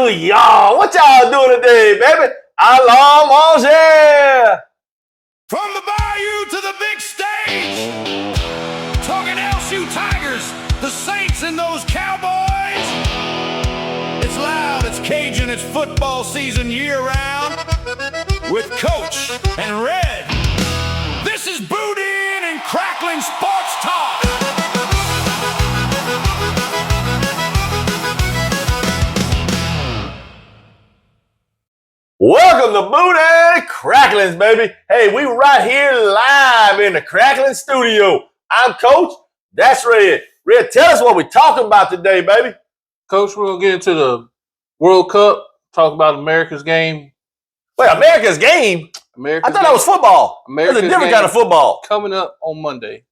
y'all. What y'all doing today, baby? Allons manger. From the bayou to the big stage, talking LSU Tigers, the Saints and those Cowboys. It's loud, it's Cajun, it's football season year-round with Coach and Red. This is Boudin and Crackling Sports Talk. Welcome to Boudin Cracklins, baby. Hey, we right here live in the Cracklin studio. I'm Coach. That's Red. Red, tell us what we're talking about today, baby. Coach, we're going to get into the World Cup, talk about America's game. Wait, America's game? I thought that was football. That's a different kind of football. Coming up on Monday.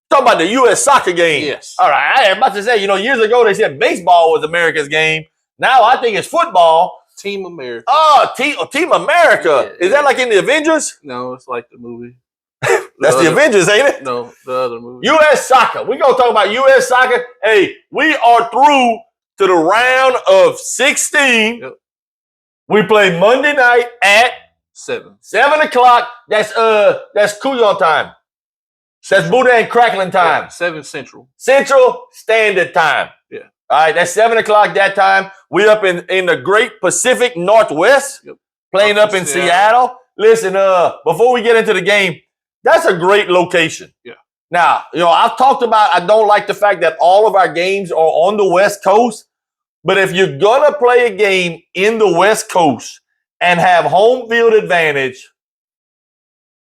Talking about the U.S. soccer game. Yes. All right, I was about to say, years ago they said baseball was America's game. Now I think it's football. Team America. Oh, Team America. Yeah, is that like in the Avengers? No, it's like the movie. That's the Avengers, ain't it? No, the other movie. U.S. soccer. We're going to talk about U.S. soccer. Hey, we are through to the round of 16. Yep. We play Monday night at 7 o'clock. That's Couillon time. That's Boudin Cracklin time. Yeah, 7 Central. Central Standard Time. Yeah. All right, that's 7 o'clock that time. We up in the great Pacific Northwest, playing up in Seattle. Listen, before we get into the game, that's a great location. Yeah. Now, I've talked about I don't like the fact that all of our games are on the West Coast, but if you're going to play a game in the West Coast and have home field advantage,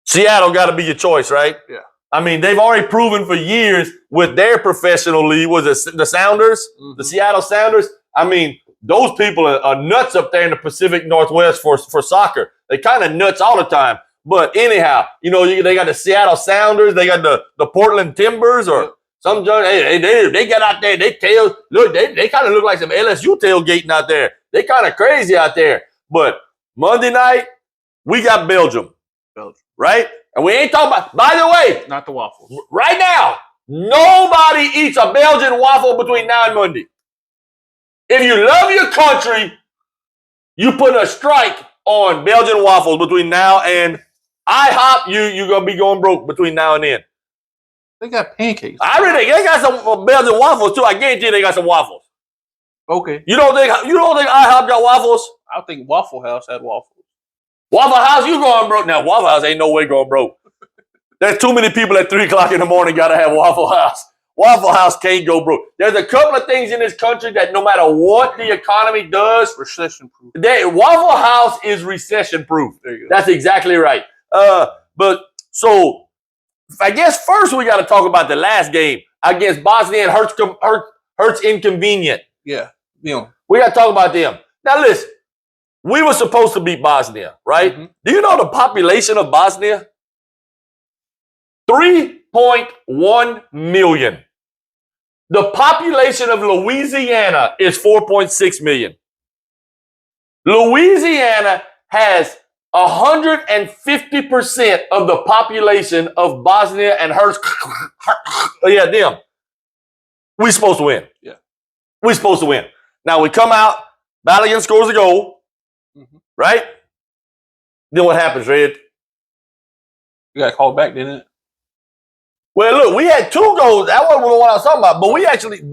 Seattle got to be your choice, right? Yeah. I mean, they've already proven for years with their professional league, was it the Sounders, the Seattle Sounders? I mean, those people are nuts up there in the Pacific Northwest for soccer. They kind of nuts all the time. But anyhow, they got the Seattle Sounders, they got the Portland Timbers, or some judge. Hey, they got out there. They kind of look like some LSU tailgating out there. They kind of crazy out there. But Monday night, we got Belgium, right? And we ain't talking about, by the way, not the waffles. Right now, nobody eats a Belgian waffle between now and Monday. If you love your country, you put a strike on Belgian waffles between now and IHOP, you're going to be going broke between now and then. They got pancakes. They got some Belgian waffles too. I guarantee you they got some waffles. Okay. You don't think IHOP got waffles? I think Waffle House had waffles. Waffle House, you going broke. Now, Waffle House ain't no way going broke. There's too many people at 3 o'clock in the morning got to have Waffle House. Waffle House can't go broke. There's a couple of things in this country that no matter what the economy does, recession-proof. Waffle House is recession-proof. There you go. That's exactly right. But so I guess first we got to talk about the last game against Bosnia and Herzegovina. Yeah. We got to talk about them. Now listen. We were supposed to beat Bosnia, right? Mm-hmm. Do you know the population of Bosnia? 3.1 million. The population of Louisiana is 4.6 million. Louisiana has 150% of the population of Bosnia and Herzegovina. Yeah, them. We're supposed to win. Yeah. We're supposed to win. Now we come out, Balogun scores a goal. Right? Then what happens, Red? You got called back, didn't it? Well, look, we had 2 goals. That wasn't what I was talking about. But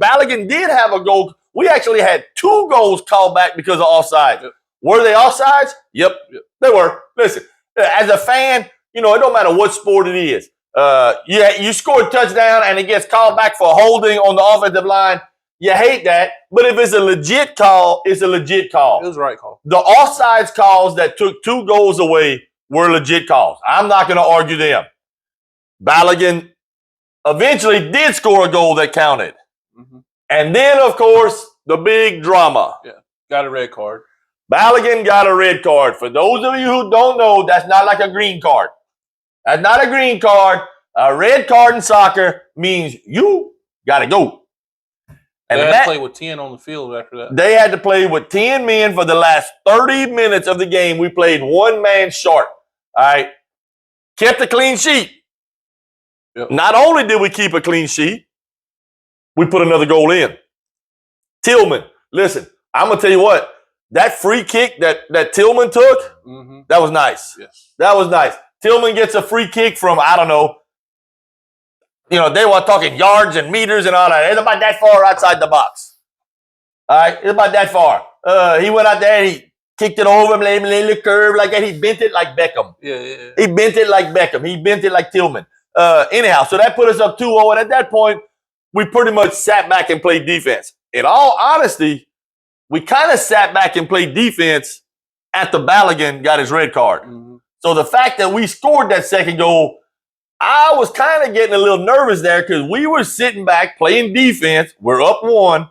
Balogun did have a goal. We actually had 2 goals called back because of offsides. Yep. Were they offsides? Yep, they were. Listen, as a fan, it don't matter what sport it is. You score a touchdown and it gets called back for holding on the offensive line. You hate that, but if it's a legit call, it's a legit call. It was the right call. The offsides calls that took 2 goals away were legit calls. I'm not going to argue them. Balogun eventually did score a goal that counted. Mm-hmm. And then, of course, the big drama. Yeah, got a red card. Balogun got a red card. For those of you who don't know, that's not like a green card. That's not a green card. A red card in soccer means you got to go. And they had to play with 10 on the field after that. They had to play with 10 men for the last 30 minutes of the game. We played 1 man short. All right. Kept a clean sheet. Yep. Not only did we keep a clean sheet, we put another goal in. Tillman, listen, I'm going to tell you what. that free kick that Tillman took, that was nice. Yes. That was nice. Tillman gets a free kick from, I don't know, they were talking yards and meters and all that. It's about that far outside the box. All right? It's about that far. He went out there and he kicked it over him, made a little curve like that. He bent it like Beckham. Yeah. He bent it like Beckham. He bent it like Tillman. Anyhow, so that put us up 2-0. And at that point, we pretty much sat back and played defense. In all honesty, we kind of sat back and played defense after Balogun got his red card. So the fact that we scored that second goal, I was kind of getting a little nervous there because we were sitting back playing defense. We're up 1.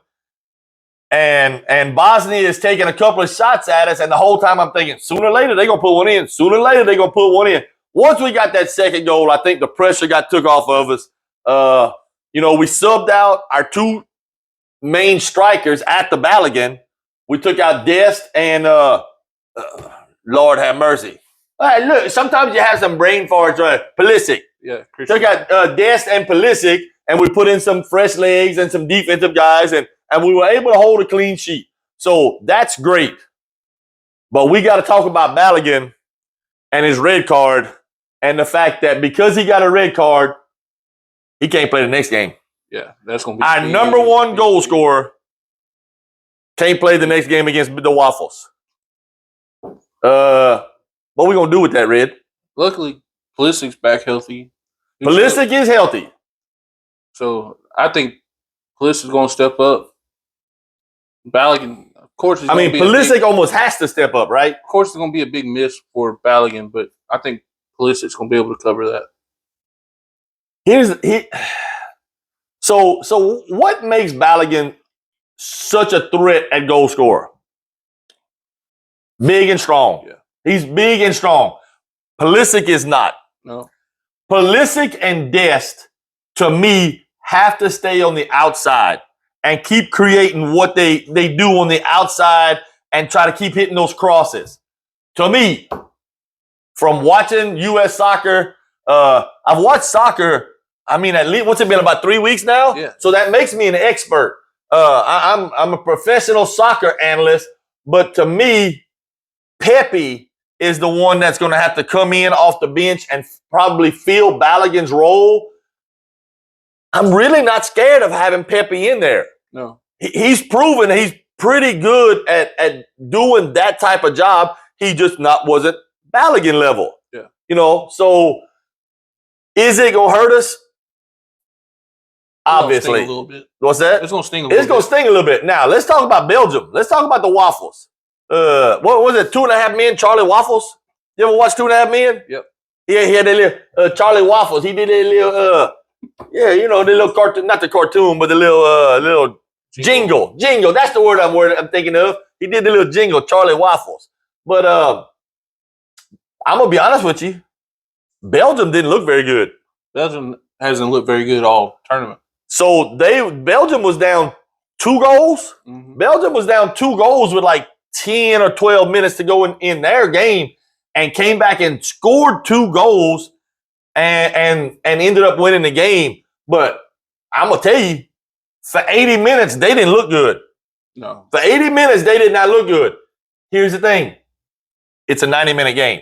And Bosnia is taking a couple of shots at us. And the whole time I'm thinking, sooner or later, they're going to put one in. Sooner or later, they're going to put one in. Once we got that second goal, I think the pressure got took off of us. We subbed out our 2 main strikers at the Balogun. We took out Dest and Lord have mercy. All right, look, sometimes you have some brain farts. Pulisic. Yeah, Took out Dest and Pulisic, and we put in some fresh legs and some defensive guys, and we were able to hold a clean sheet. So that's great. But we got to talk about Balogun and his red card and the fact that because he got a red card, he can't play the next game. Yeah, that's going to be our number 1 goal scorer can't play the next game against the Waffles. What we going to do with that, Red? Luckily, Pulisic's back healthy. Pulisic is healthy. So I think Pulisic's going to step up. Balogun, of course, Pulisic almost has to step up, right? Of course, it's going to be a big miss for Balogun, but I think Pulisic's going to be able to cover that. So what makes Balogun such a threat at goal scorer? Big and strong. Yeah. He's big and strong. Pulisic is not. No. Pulisic and Dest, to me, have to stay on the outside and keep creating what they do on the outside and try to keep hitting those crosses. To me, from watching U.S. soccer, I've watched soccer, at least, what's it been, about 3 weeks now? Yeah. So that makes me an expert. I'm a professional soccer analyst, but to me, Pepe is the one that's going to have to come in off the bench and probably fill Balogun's role. I'm really not scared of having Pepe in there. No. He's proven he's pretty good at doing that type of job. He just wasn't Balogun level. Yeah. So is it going to hurt us? Obviously. It's gonna sting a little bit. What's that? It's going to sting a little bit. It's going to sting a little bit. Now, let's talk about Belgium. Let's talk about the Waffles. What was it? 2.5 Men, Charlie Waffles? You ever watch 2.5 Men? Yep. Yeah, he had that little Charlie Waffles. He did that little the little cartoon, not the cartoon, but the little jingle. Jingle. That's the word I'm thinking of. He did the little jingle, Charlie Waffles. But I'm gonna be honest with you. Belgium didn't look very good. Belgium hasn't looked very good all tournament. So Belgium was down 2 goals. Mm-hmm. Belgium was down 2 goals with like 10 or 12 minutes to go in their game and came back and scored 2 goals and ended up winning the game. But I'm going to tell you, for 80 minutes, they didn't look good. No. For 80 minutes, they did not look good. Here's the thing. It's a 90-minute game.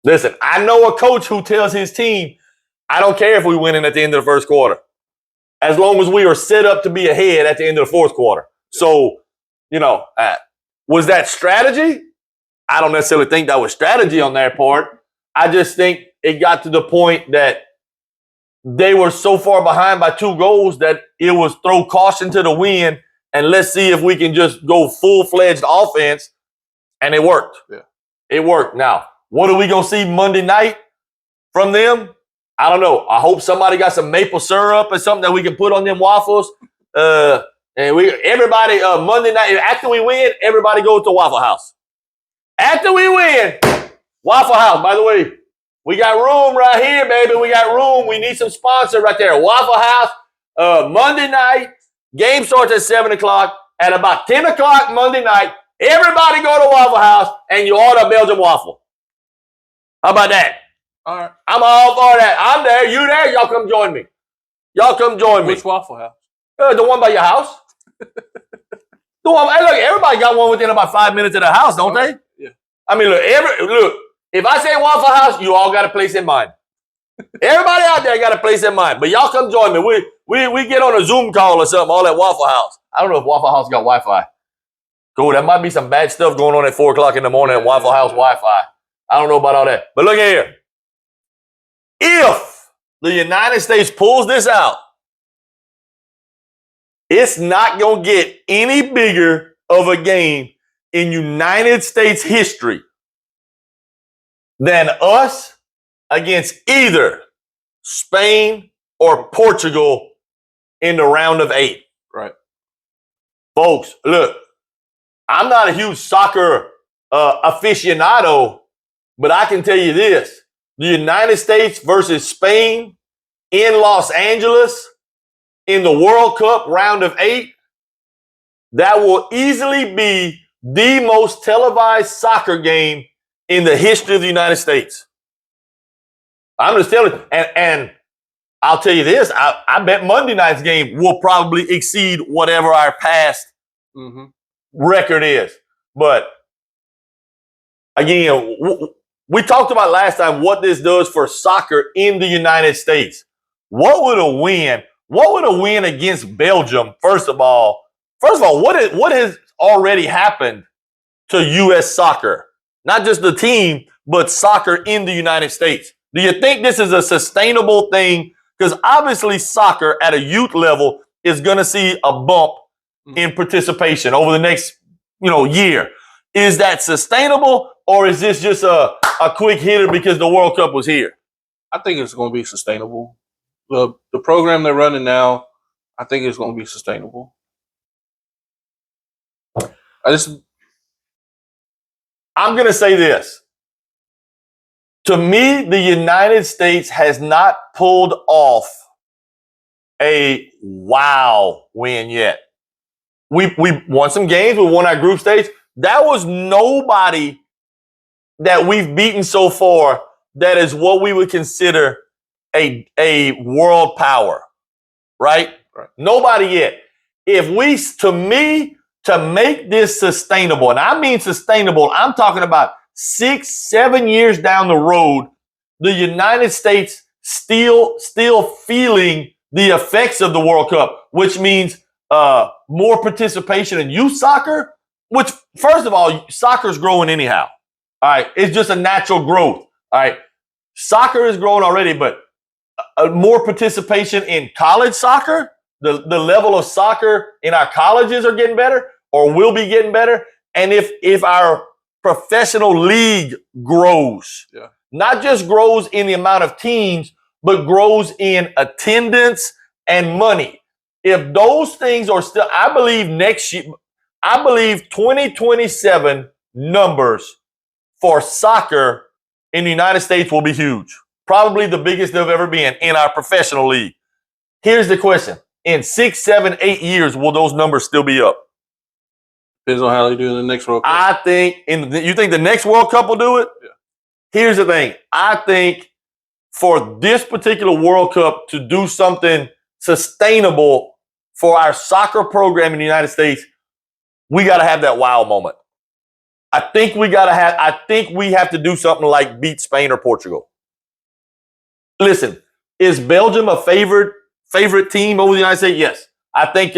Listen, I know a coach who tells his team, I don't care if we win in at the end of the first quarter, as long as we are set up to be ahead at the end of the fourth quarter. So, was that strategy? I don't necessarily think that was strategy on their part. I just think it got to the point that they were so far behind by 2 goals that it was throw caution to the wind and let's see if we can just go full-fledged offense. And it worked. Yeah. It worked. Now, what are we going to see Monday night from them? I don't know. I hope somebody got some maple syrup or something that we can put on them waffles. And everybody, Monday night, after we win, everybody goes to Waffle House. After we win, Waffle House, by the way, we got room right here, baby. We got room. We need some sponsor right there. Waffle House, Monday night, game starts at 7 o'clock. At about 10 o'clock Monday night, everybody go to Waffle House and you order a Belgian waffle. How about that? All right. I'm all for that. I'm there. You there? Y'all come join me. Y'all come join me. Which Waffle House? The one by your house. Hey, look, everybody got one within about 5 minutes of the house, don't they? Yeah. I mean, look. If I say Waffle House, you all got a place in mind. Everybody out there got a place in mind. But y'all come join me. We get on a Zoom call or something, all at Waffle House. I don't know if Waffle House got Wi-Fi. Cool, that might be some bad stuff going on at 4 o'clock in the morning at Waffle House Wi-Fi. I don't know about all that. But look here. If the United States pulls this out, it's not going to get any bigger of a game in United States history than us against either Spain or Portugal in the round of 8. Right. Folks, look, I'm not a huge soccer aficionado, but I can tell you this. The United States versus Spain in Los Angeles in the World Cup round of 8, that will easily be the most televised soccer game in the history of the United States. I'm just telling you. And I'll tell you this, I bet Monday night's game will probably exceed whatever our past record is. But again, we talked about last time what this does for soccer in the United States. What would a win against Belgium, first of all, what has already happened to U.S. soccer? Not just the team, but soccer in the United States. Do you think this is a sustainable thing? Because obviously soccer at a youth level is going to see a bump in participation over the next, year. Is that sustainable, or is this just a quick hitter because the World Cup was here? I think it's going to be sustainable. The program they're running now, I think it's going to be sustainable. I'm going to say this. To me, the United States has not pulled off a wow win yet. We won some games. We won our group stage. That was nobody that we've beaten so far that is what we would consider a world power, right? Nobody yet. To make this sustainable, and I mean sustainable, I'm talking about 6-7 years down the road, the United States still feeling the effects of the World Cup, which means more participation in youth soccer, which, first of all, soccer's growing anyhow. All right. It's just a natural growth. All right. Soccer is growing already, but more participation in college soccer, the level of soccer in our colleges are getting better or will be getting better. And if our professional league grows, not just grows in the amount of teams, but grows in attendance and money. If those things are still, I believe 2027 numbers for soccer in the United States will be huge. Probably the biggest they've ever been in our professional league. Here's the question. In 6, 7, 8 years, will those numbers still be up? Depends on how they do in the next World Cup. I think, you think the next World Cup will do it? Yeah. Here's the thing. I think for this particular World Cup to do something sustainable for our soccer program in the United States, we got to have that wow moment. I think we have to do something like beat Spain or Portugal. Listen, is Belgium a favorite team over the United States? Yes. I think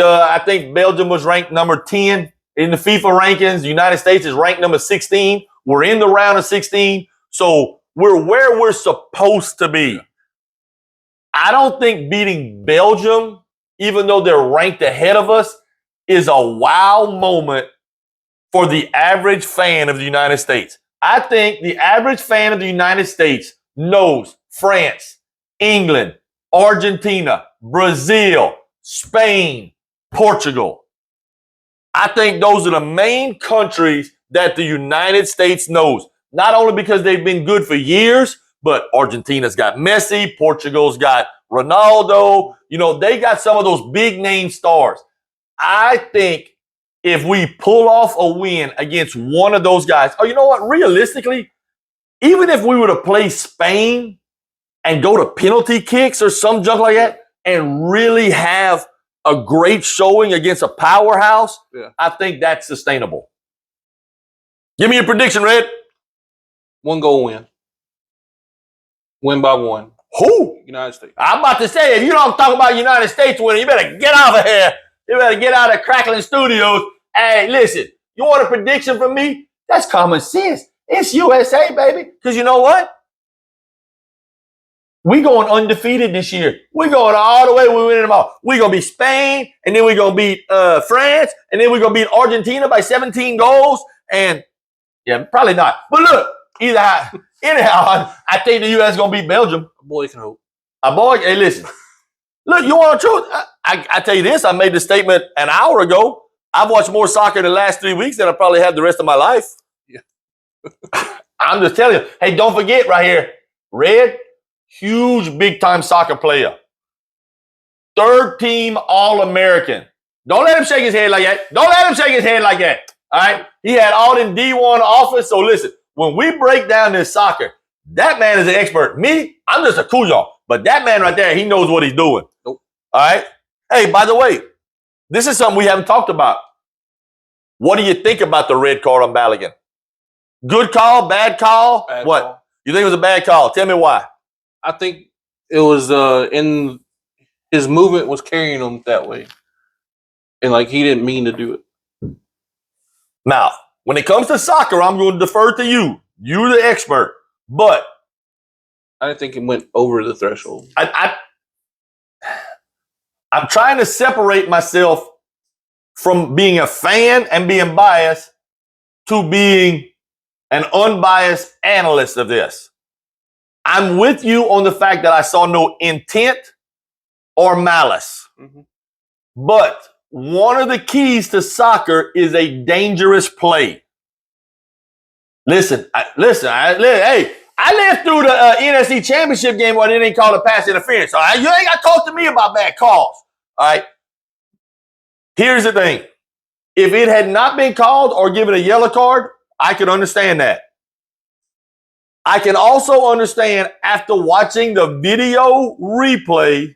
Belgium was ranked number 10 in the FIFA rankings. The United States is ranked number 16. We're in the round of 16. So we're where we're supposed to be. I don't think beating Belgium, even though they're ranked ahead of us, is a wow moment for the average fan of the United States. I think the average fan of the United States knows France, England, Argentina, Brazil, Spain, Portugal. I think those are the main countries that the United States knows. Not only because they've been good for years, but Argentina's got Messi, Portugal's got Ronaldo. They got some of those big name stars. I think if we pull off a win against one of those guys, you know what? Realistically, even if we were to play Spain and go to penalty kicks or some junk like that and really have a great showing against a powerhouse, Yeah. I think that's sustainable. Give me a prediction, Red. 1-goal win. Win by 1. Who? United States. I'm about to say, if you don't talk about United States winning, you better get out of here. You better get out of Crackling Studios. Hey, listen, you want a prediction from me? That's common sense. It's USA, baby. Because you know what? We going undefeated this year. We're going all the way. We're winning them all. We're going to beat Spain, and then we're going to beat France, and then we're going to beat Argentina by 17 goals. And, yeah, probably not. But look, anyhow, I think the U.S. is going to beat Belgium. A boy can hope. Boy, hey, listen. Look, you want the truth? I tell you this. I made the statement an hour ago. I've watched more soccer the last 3 weeks than I probably have the rest of my life. Yeah. I'm just telling you. Hey, don't forget right here. Red, huge big-time soccer player. 3rd team All-American. Don't let him shake his head like that. Don't let him shake his head like that. All right? He had all in D1 office. So listen, when we break down this soccer, that man is an expert. Me, I'm just a cujo. But that man right there, he knows what he's doing. Nope. All right? Hey, by the way, this is something we haven't talked about. What do you think about the red card on Balogun? Good call, bad call? Bad What? call. You think it was a bad call? Tell me why. I think it was in his movement was carrying him that way. And like he didn't mean to do it. Now, when it comes to soccer, I'm going to defer to you. You're the expert. But I didn't think it went over the threshold. I'm trying to separate myself from being a fan and being biased to being an unbiased analyst of this. I'm with you on the fact that I saw no intent or malice. Mm-hmm. But one of the keys to soccer is a dangerous play. Hey, I lived through the NFC Championship game where they didn't call a pass interference. All right, you ain't got to talk to me about bad calls. All right. Here's the thing: if it had not been called or given a yellow card, I could understand that. I can also understand after watching the video replay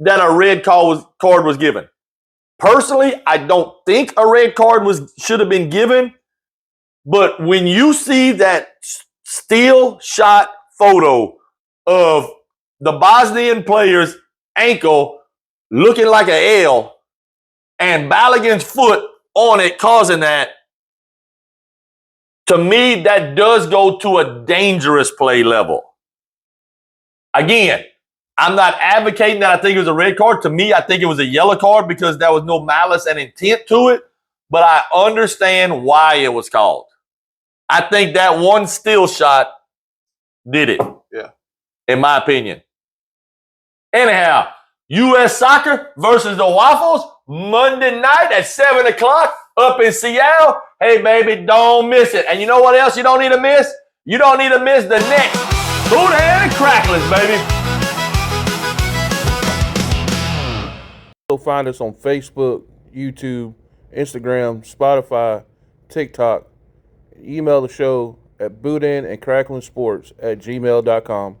that a red card was given. Personally, I don't think a red card should have been given. But when you see that still shot photo of the Bosnian player's ankle looking like an L and Balogun's foot on it causing that, to me, that does go to a dangerous play level. Again, I'm not advocating that I think it was a red card. To me, I think it was a yellow card because there was no malice and intent to it. But I understand why it was called. I think that one still shot did it. Yeah. In my opinion. Anyhow, U.S. soccer versus the Waffles, Monday night at 7 o'clock up in Seattle. Hey, baby, don't miss it. And you know what else you don't need to miss? You don't need to miss the next Boudin and Cracklers, baby. You'll find us on Facebook, YouTube, Instagram, Spotify, TikTok. Email the show at boudinandcracklingsports@gmail.com.